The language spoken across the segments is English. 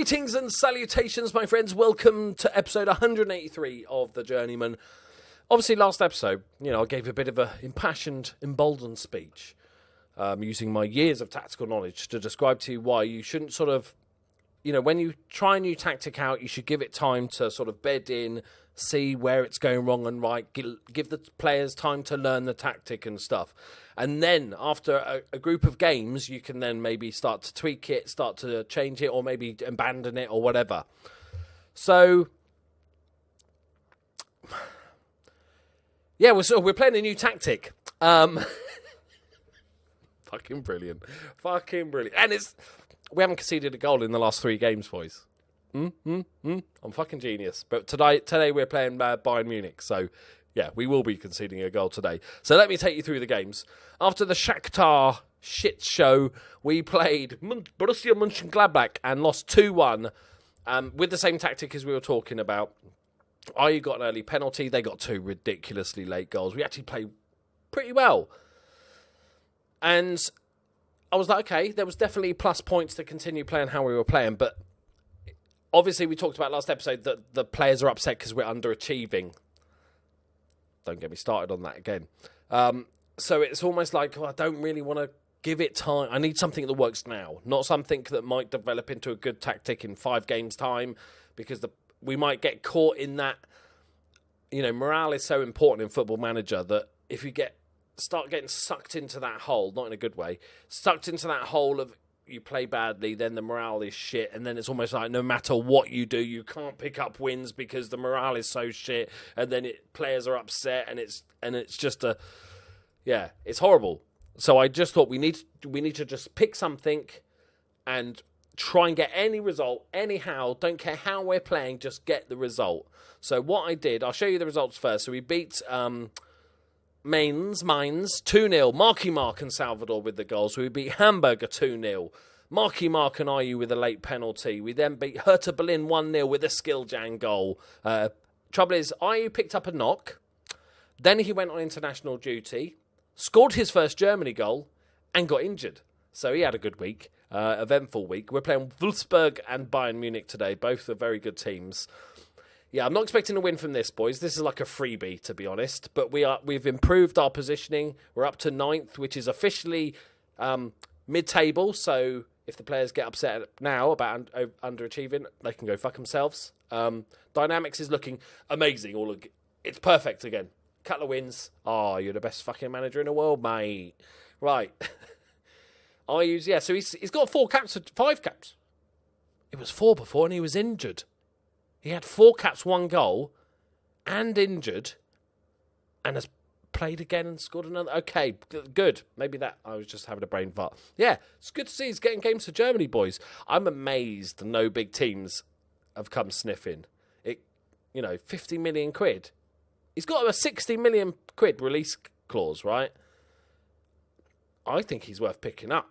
Greetings and salutations, my friends. Welcome to episode 183 of the Journeyman. Obviously, last episode, I gave a bit of an impassioned, emboldened speech, using my years of tactical knowledge to describe to you why you shouldn't sort of, when you try a new tactic out, you should give it time to sort of bed in, see where it's going wrong and right, give the players time to learn the tactic and stuff. And then after a group of games, you can then maybe start to tweak it, start to change it, or maybe abandon it or whatever. So, yeah, we're playing a new tactic. Fucking brilliant. And we haven't conceded a goal in the last 3 games, boys. I'm fucking genius. But today we're playing Bayern Munich, so yeah, we will be conceding a goal today. So let me take you through the games. After the Shakhtar shit show, we played Borussia Mönchengladbach and lost 2-1 with the same tactic as we were talking about. I got an early penalty. They got 2 ridiculously late goals. We actually played pretty well. And I was like, okay, there was definitely plus points to continue playing how we were playing. But obviously, we talked about last episode that the players are upset because we're underachieving. Don't get me started on that again. So it's almost like, I don't really want to give it time. I need something that works now, not something that might develop into a good tactic in 5 games' time, because we might get caught in that. Morale is so important in Football Manager that if you start getting sucked into that hole, not in a good way, sucked into that hole of you play badly, then the morale is shit, and then it's almost like no matter what you do, you can't pick up wins because the morale is so shit, and then players are upset, and it's just it's horrible. So I just thought we need to just pick something and try and get any result anyhow. Don't care how we're playing, just get the result. So what I did, I'll show you the results first. So we beat Mainz 2-0. Marky Mark and Salvador with the goals. We beat Hamburger 2-0. Marky Mark and IU with a late penalty. We then beat Hertha Berlin 1-0 with a Skilljan goal. Trouble is, IU picked up a knock. Then he went on international duty, scored his first Germany goal, and got injured. So he had a good week, eventful week. We're playing Wolfsburg and Bayern Munich today. Both are very good teams. Yeah, I'm not expecting a win from this, boys. This is like a freebie, to be honest. But we've improved our positioning. We're up to 9th, which is officially mid-table. So if the players get upset now about underachieving, they can go fuck themselves. Dynamics is looking amazing. It's perfect again. Couple of wins. Oh, you're the best fucking manager in the world, mate. Right. So he's got 5 caps. It was 4 before, and he was injured. He had 4 caps, 1 goal, and injured, and has played again and scored another. Okay, good. Maybe I was just having a brain fart. Yeah, it's good to see he's getting games for Germany, boys. I'm amazed no big teams have come sniffing. 50 million quid. He's got a 60 million quid release clause, right? I think he's worth picking up.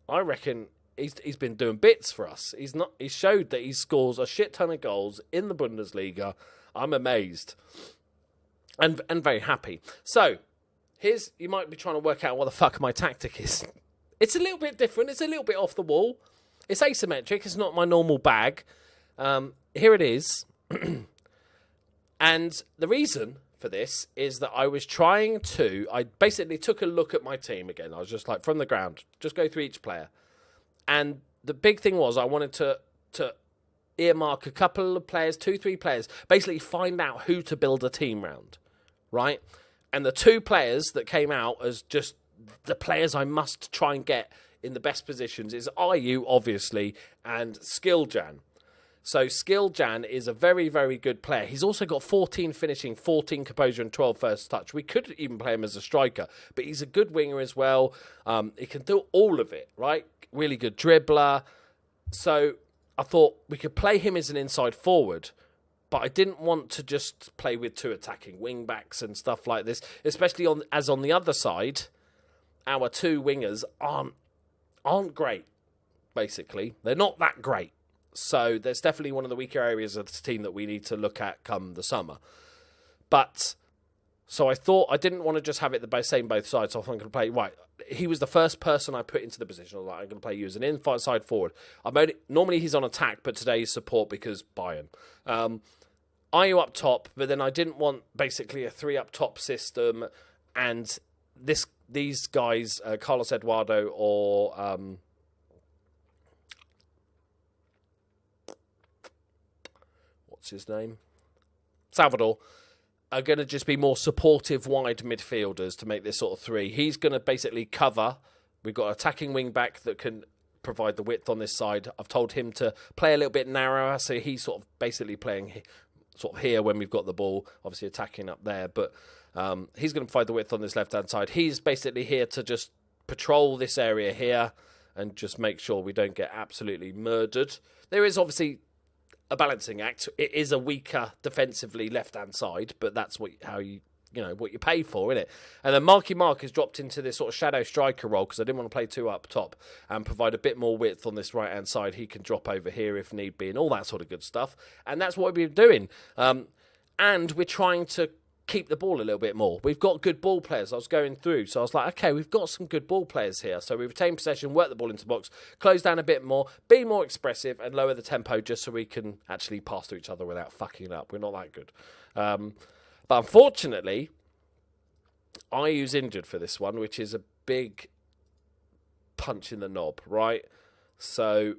I reckon he's been doing bits for us. He showed that he scores a shit ton of goals in the Bundesliga. I'm amazed and very happy. So you might be trying to work out what the fuck my tactic is. It's a little bit different. It's a little bit off the wall. It's asymmetric. It's not my normal bag. Here it is. And the reason for this is that I basically took a look at my team again. I was just like, from the ground, just go through each player. And the big thing was I wanted to earmark a couple of players, 2-3 players, basically find out who to build a team round, right? And the 2 players that came out as just the players I must try and get in the best positions is IU, obviously, and Skilljan. So Skilljan is a very, very good player. He's also got 14 finishing, 14 composure, and 12 first touch. We could even play him as a striker, but he's a good winger as well. He can do all of it, right? Really good dribbler. So I thought we could play him as an inside forward, but I didn't want to just play with 2 attacking wing backs and stuff like this, especially on the other side, our 2 wingers aren't great, basically. They're not that great. So there's definitely one of the weaker areas of this team that we need to look at come the summer. But So I thought I didn't want to just have it the same both sides. So I'm going to play, right, he was the first person I put into the position. I was like, I'm going to play you as an inside forward. Normally he's on attack, but today he's support because Bayern. Ayew up top, but then I didn't want basically a 3 up top system. And these guys, Carlos Eduardo or... what's his name? Salvador, are going to just be more supportive wide midfielders to make this sort of 3. He's going to basically cover. We've got an attacking wing back that can provide the width on this side. I've told him to play a little bit narrower, so he's sort of basically playing sort of here when we've got the ball, obviously attacking up there, but he's going to provide the width on this left-hand side. He's basically here to just patrol this area here and just make sure we don't get absolutely murdered. There is obviously a balancing act. It is a weaker defensively left-hand side, but that's what you pay for, isn't it? And then Marky Mark has dropped into this sort of shadow striker role because I didn't want to play 2 up top and provide a bit more width on this right-hand side. He can drop over here if need be and all that sort of good stuff. And that's what we've been doing. And we're trying to keep the ball a little bit more. We've got good ball players. I was going through, so I was like, okay, we've got some good ball players here. So we retain possession, work the ball into the box, close down a bit more, be more expressive and lower the tempo just so we can actually pass to each other without fucking it up. We're not that good. But unfortunately, Ayew's injured for this one, which is a big punch in the knob, right? So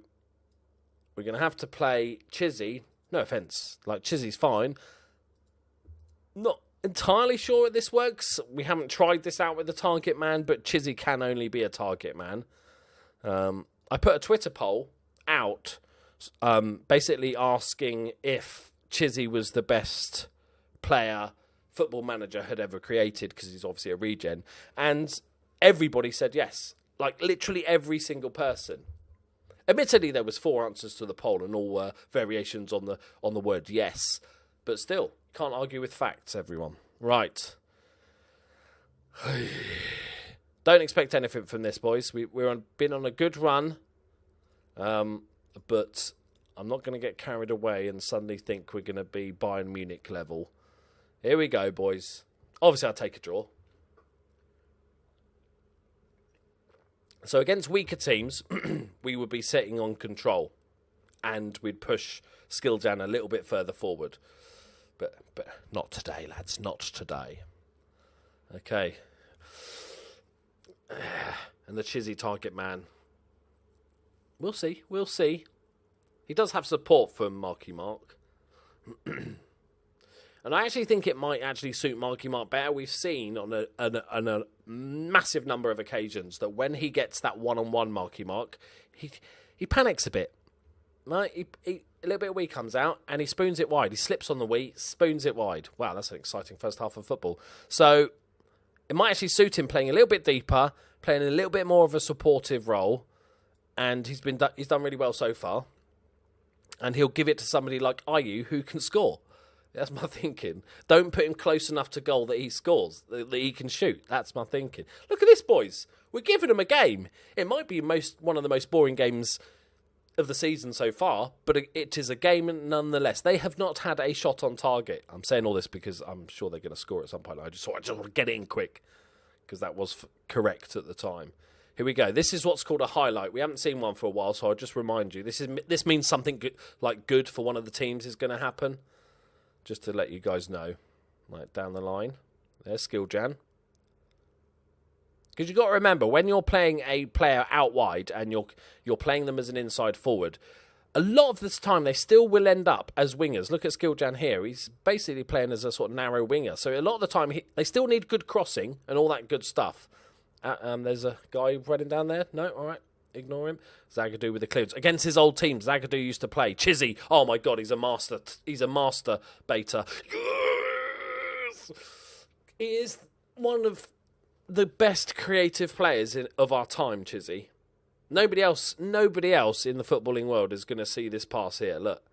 we're going to have to play Chizzy. No offence, like Chizzy's fine. Not entirely sure if this works. We haven't tried this out with the target man, but Chizzy can only be a target man. I put a Twitter poll out basically asking if Chizzy was the best player Football Manager had ever created, because he's obviously a regen, and everybody said yes. Like literally every single person. Admittedly, there was 4 answers to the poll and all variations on the word yes, but still, can't argue with facts, everyone. Right. Don't expect anything from this, boys. We've been on a good run, but I'm not going to get carried away and suddenly think we're going to be Bayern Munich level. Here we go, boys. Obviously, I'll take a draw. So against weaker teams, we would be sitting on control, and we'd push Skilljan a little bit further forward. But not today, lads. Not today. Okay. And the Chizzy target man. We'll see. We'll see. He does have support from Marky Mark. And I actually think it might actually suit Marky Mark better. We've seen on a massive number of occasions that when he gets that one-on-one Marky Mark, he panics a bit. Right? He a little bit of wee comes out and he spoons it wide. He slips on the wee, spoons it wide. Wow, that's an exciting first half of football. So it might actually suit him playing a little bit deeper, playing a little bit more of a supportive role, and he's done really well so far. And he'll give it to somebody like Ayew who can score. That's my thinking. Don't put him close enough to goal that he scores, that he can shoot. That's my thinking. Look at this, boys. We're giving him a game. It might be one of the most boring games of the season so far, but it is a game nonetheless. They have not had a shot on target. I'm saying all this because I'm sure they're going to score at some point. I just want to get it in quick because that was correct at the time. Here we go. This is what's called a highlight. We haven't seen one for a while, so I'll just remind you. This means something good for one of the teams is going to happen. Just to let you guys know. Right, down the line. There's Skilljan. Because you've got to remember, when you're playing a player out wide and you're playing them as an inside forward, a lot of this time they still will end up as wingers. Look at Skilljan here. He's basically playing as a sort of narrow winger. So a lot of the time, they still need good crossing and all that good stuff. There's a guy running down there. No, all right. Ignore him. Zagadou with the clearance. Against his old team, Zagadou used to play. Chizzy. Oh, my God, he's a master. He's a master beta. Yes! He is one of the best creative players of our time, Chizzy. Nobody else in the footballing world is going to see this pass here. Look.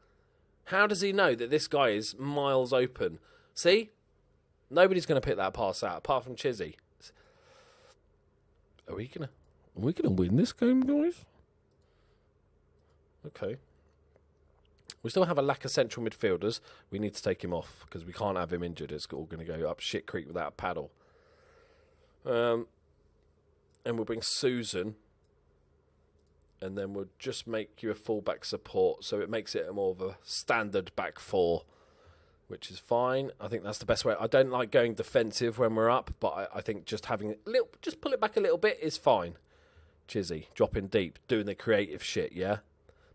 How does he know that this guy is miles open? See? Nobody's going to pick that pass out, apart from Chizzy. Are we going to win this game, guys? Okay. We still have a lack of central midfielders. We need to take him off because we can't have him injured. It's all going to go up shit creek without a paddle. And we'll bring Susan. And then we'll just make you a full-back support. So it makes it more of a standard back four, which is fine. I think that's the best way. I don't like going defensive when we're up, but I think just having just pull it back a little bit is fine. Chizzy, dropping deep, doing the creative shit, yeah?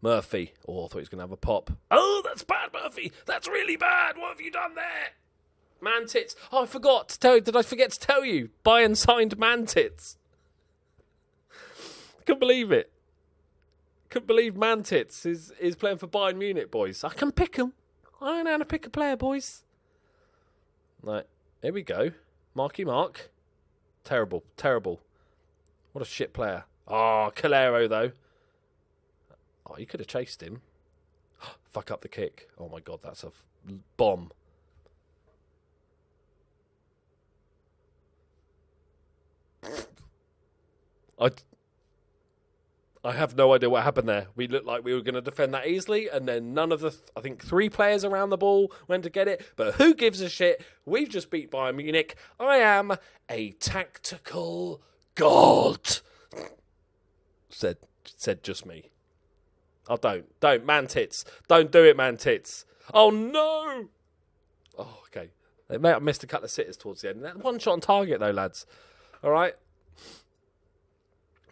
Murphy. Oh, I thought he was going to have a pop. Oh, that's bad, Murphy. That's really bad. What have you done there? Man Tits. Oh, I forgot to tell you. Did I forget to tell you? Bayern signed Man Tits. Couldn't believe it. Couldn't believe Man Tits is playing for Bayern Munich, boys. I can pick him. I know how to pick a player, boys. Right, here we go. Marky Mark. Terrible, terrible. What a shit player. Oh, Calero, though. Oh, you could have chased him. Fuck up the kick. Oh, my God, that's a bomb. I have no idea what happened there. We looked like we were going to defend that easily, and then none of the, I think 3 players around the ball went to get it. But who gives a shit? We've just beat Bayern Munich. I am a tactical god. Said just me. Oh, don't, Man Tits. Don't do it, Man Tits. Oh, no. Oh, okay. They may have missed a couple of sitters towards the end. That one shot on target, though, lads. All right.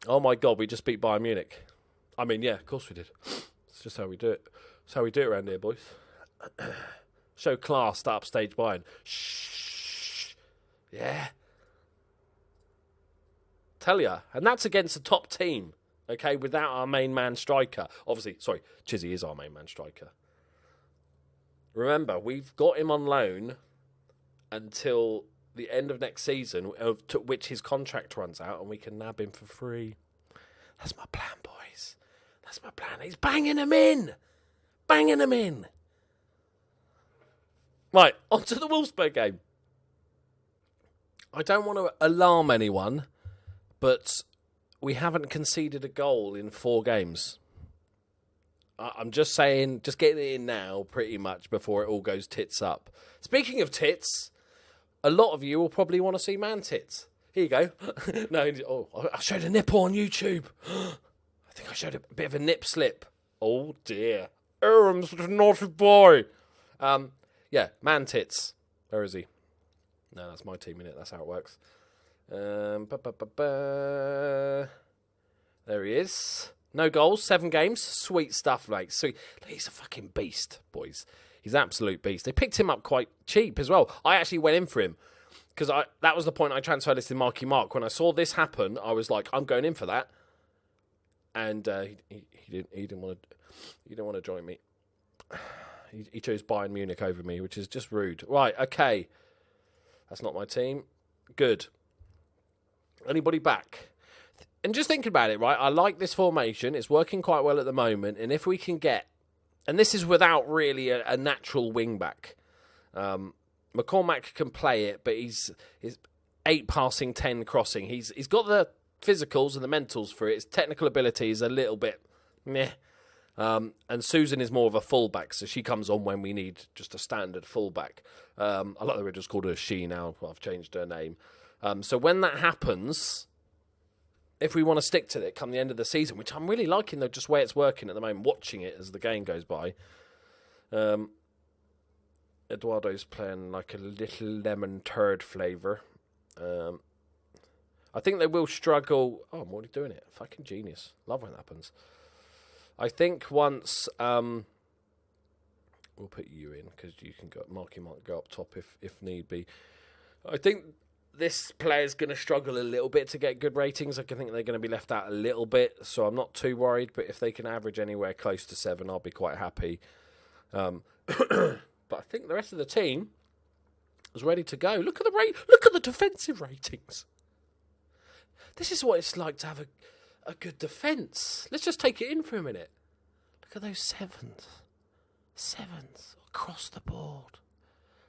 Oh, my God, we just beat Bayern Munich. I mean, yeah, of course we did. It's just how we do it. It's how we do it around here, boys. Show class, start upstage Bayern. Shh. Yeah. Tell ya. And that's against a top team, okay, without our main man striker. Obviously, sorry, Chizzy is our main man striker. Remember, we've got him on loan until the end of next season, to which his contract runs out, and we can nab him for free. That's my plan, boys. That's my plan. He's banging them in. Banging them in. Right, on to the Wolfsburg game. I don't want to alarm anyone, but we haven't conceded a goal in 4 games. I'm just saying, just getting it in now, pretty much, before it all goes tits up. Speaking of tits, a lot of you will probably want to see Man Tits. Here you go. No, I showed a nipple on YouTube. I think I showed a bit of a nip slip. Oh, dear. Aram's a naughty boy. Yeah, Man Tits. Where is he? No, that's my team, innit? That's how it works. There he is. No goals, 7 games. Sweet stuff, mate. Sweet. He's a fucking beast, boys. He's an absolute beast. They picked him up quite cheap as well. I actually went in for him because that was the point I transferred this to Marky Mark. When I saw this happen, I was like, I'm going in for that. And he didn't want to join me. He chose Bayern Munich over me, which is just rude. Right, okay. That's not my team. Good. Anybody back? And just thinking about it, right? I like this formation. It's working quite well at the moment. And if we can get... And this is without really a natural wing-back. McCormack can play it, but he's 8 passing, 10 crossing. He's got the physicals and the mentals for it. His technical ability is a little bit meh. And Susan is more of a fullback, so she comes on when we need just a standard fullback. I like that we just called her she now. I've changed her name. So when that happens, if we want to stick to it come the end of the season, which I'm really liking, though, just where it's working at the moment, watching it as the game goes by. Eduardo's playing like a little lemon turd flavour. I think they will struggle. Oh, I'm already doing it. Fucking genius. Love when that happens. I think once we'll put you in because you can go. Marky might go up top if need be. I think this player's going to struggle a little bit to get good ratings. I think they're going to be left out a little bit, so I'm not too worried. But if they can average anywhere close to 7, I'll be quite happy. But I think the rest of the team is ready to go. Look at the rate. Look at the defensive ratings. This is what it's like to have a good defence. Let's just take it in for a minute. Look at those 7s. 7s across the board.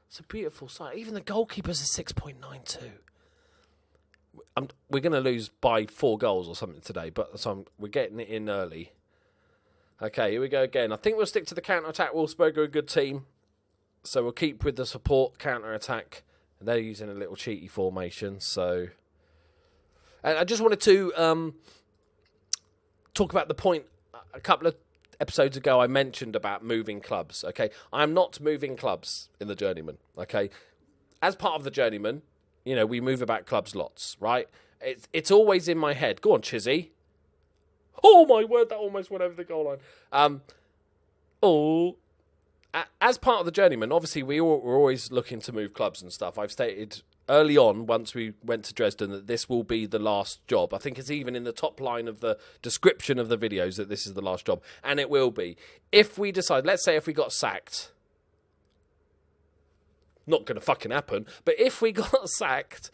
It's a beautiful sight. Even the goalkeeper's a 6.92. We're going to lose by 4 goals or something today, but we're getting it in early. Okay, here we go again. I think we'll stick to the counter-attack. Wolfsburg are a good team. So we'll keep with the support counter-attack. And they're using a little cheaty formation. So, and I just wanted to talk about the point a couple of episodes ago I mentioned about moving clubs. Okay, I'm not moving clubs in the Journeyman. Okay, as part of the Journeyman, you know, we move about clubs lots, right? It's always in my head. Go on, Chizzy. Oh, my word, that almost went over the goal line. As part of the Journeyman, obviously, we're always looking to move clubs and stuff. I've stated early on, once we went to Dresden, that this will be the last job. I think it's even in the top line of the description of the videos that this is the last job. And it will be. If we decide, let's say if we got sacked, not going to fucking happen, but if we got sacked...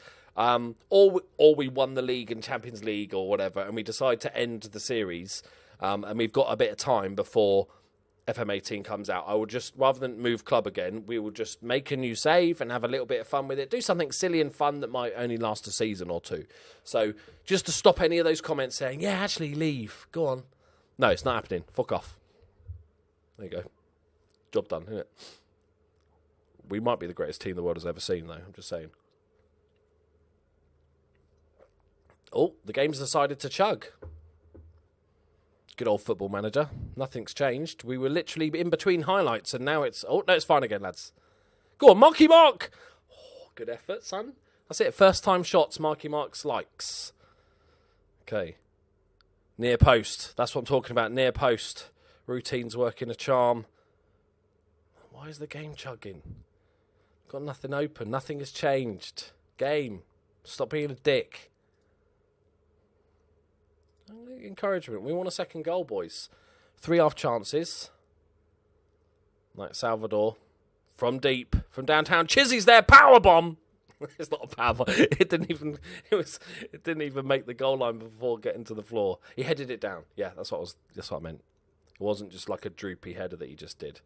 or we won the league and Champions League or whatever, and we decide to end the series, and we've got a bit of time before FM18 comes out, I will just, rather than move club again, we will just make a new save and have a little bit of fun with it. Do something silly and fun that might only last a season or two. So just to stop any of those comments saying, yeah, actually leave, go on. No, it's not happening. Fuck off. There you go. Job done, isn't it? We might be the greatest team the world has ever seen, though. I'm just saying. Oh, the game's decided to chug. Good old Football Manager. Nothing's changed. We were literally in between highlights, and now it's... Oh, no, it's fine again, lads. Go on, Marky Mark! Oh, good effort, son. That's it. First time shots, Marky Mark's likes. Okay. Near post. That's what I'm talking about, near post. Routine's working a charm. Why is the game chugging? Got nothing open. Nothing has changed. Game. Stop being a dick. Encouragement. We want a second goal, boys. 3 half chances. Like Salvador. From deep. From downtown. Chizzy's there. Power bomb. It's not a power bomb. It didn't even make the goal line before getting to the floor. He headed it down. Yeah, that's what I meant. It wasn't just like a droopy header that he just did.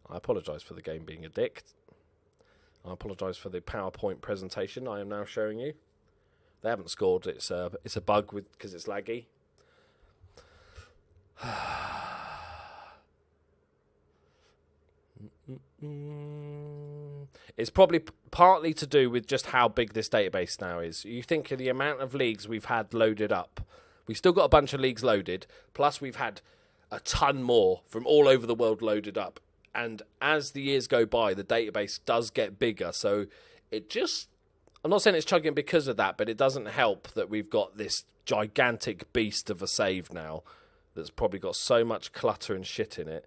I apologise for the game being a dick. I apologise for the PowerPoint presentation I am now showing you. They haven't scored. It's a bug because it's laggy. It's probably partly to do with just how big this database now is. You think of the amount of leagues we've had loaded up. We've still got a bunch of leagues loaded, plus we've had a ton more from all over the world loaded up. And as the years go by, the database does get bigger. So it just... I'm not saying it's chugging because of that, but it doesn't help that we've got this gigantic beast of a save now that's probably got so much clutter and shit in it.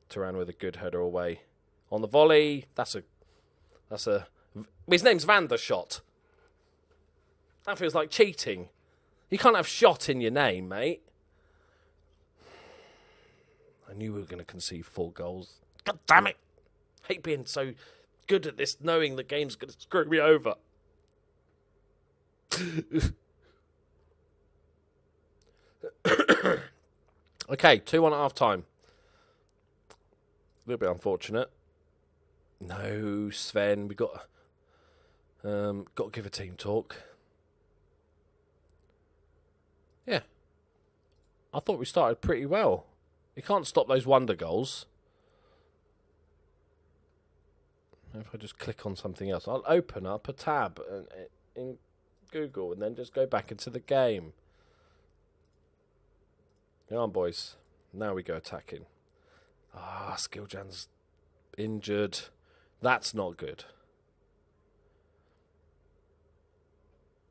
Turan with a good header away. On the volley, that's a... His name's Vandershot. That feels like cheating. You can't have shot in your name, mate. I knew we were going to concede 4 goals. God damn it. Hate being so good at this, knowing the game's going to screw me over. Okay, 2-1 at half time. A little bit unfortunate. No, Sven, we got to give a team talk. Yeah. I thought we started pretty well. You can't stop those wonder goals. If I just click on something else, I'll open up a tab in Google and then just go back into the game. Come on, boys. Now we go attacking. Skilljan's injured. That's not good.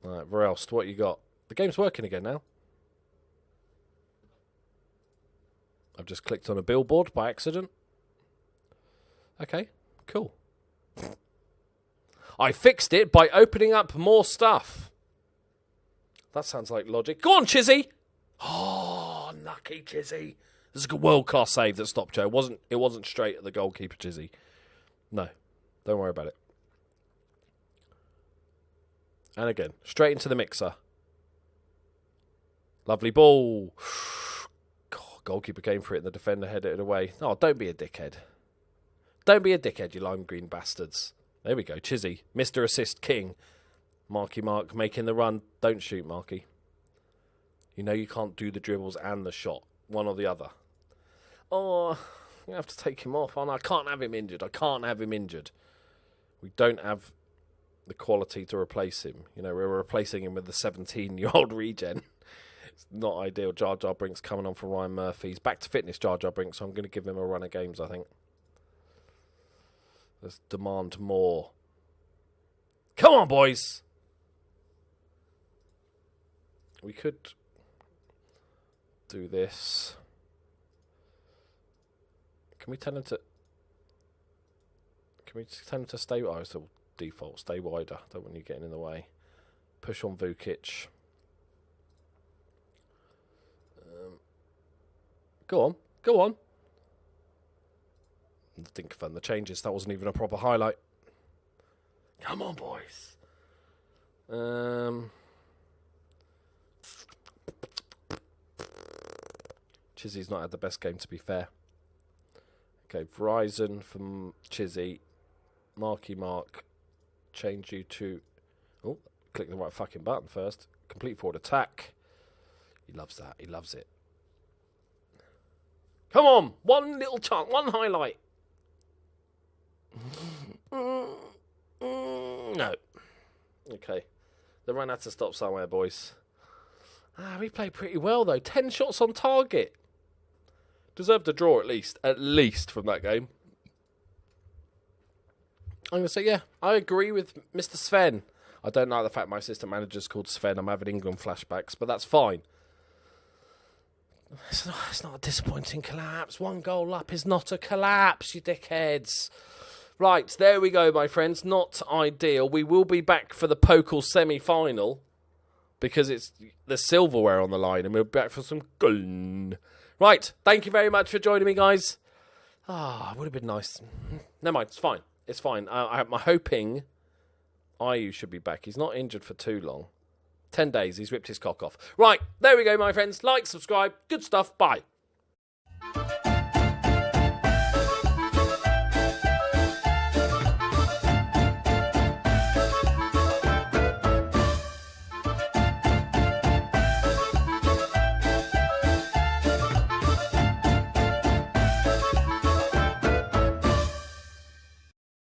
All right, Verelst, what you got? The game's working again now. I've just clicked on a billboard by accident. Okay, cool. I fixed it by opening up more stuff. That sounds like logic. Go on, Chizzy! Oh, lucky Chizzy. This is a world-class save that stopped Joe. It wasn't straight at the goalkeeper, Chizzy. No, don't worry about it. And again, straight into the mixer. Lovely ball. God, goalkeeper came for it and the defender headed it away. Oh, don't be a dickhead. Don't be a dickhead, you lime green bastards. There we go, Chizzy. Mr. Assist King. Marky Mark making the run. Don't shoot, Marky. You know you can't do the dribbles and the shot. One or the other. Oh, you have to take him off. Oh, no, I can't have him injured. We don't have the quality to replace him. You know, we're replacing him with the 17-year-old regen. It's not ideal. Jar Jar Brink's coming on for Ryan Murphy. He's back to fitness, Jar Jar Brink, so I'm going to give him a run of games, I think. Let's demand more. Come on, boys! We could do this. Can we tell him to... Can we tell him to stay... Oh, it's all default. Stay wider. Don't want you getting in the way. Push on Vukic. Go on. Didn't confirm the changes. That wasn't even a proper highlight. Come on, boys. Chizzy's not had the best game, to be fair. Okay, Verizon from Chizzy. Marky Mark. Change you to... Oh, click the right fucking button first. Complete forward attack. He loves that. He loves it. Come on. One little chunk. One highlight. No. Okay. The run had to stop somewhere, boys. We played pretty well, though. 10 shots on target. Deserved a draw, at least from that game. I'm going to say, yeah, I agree with Mr. Sven. I don't like the fact my assistant manager's called Sven. I'm having England flashbacks, but that's fine. It's not a disappointing collapse. 1 goal up is not a collapse, you dickheads. Right, there we go, my friends. Not ideal. We will be back for the Pokal semi-final because it's the silverware on the line, and we'll be back for some gold. Right, thank you very much for joining me, guys. It would have been nice. Never mind, it's fine. It's fine. I'm hoping Ayew should be back. He's not injured for too long. 10 days, he's ripped his cock off. Right, there we go, my friends. Like, subscribe. Good stuff. Bye.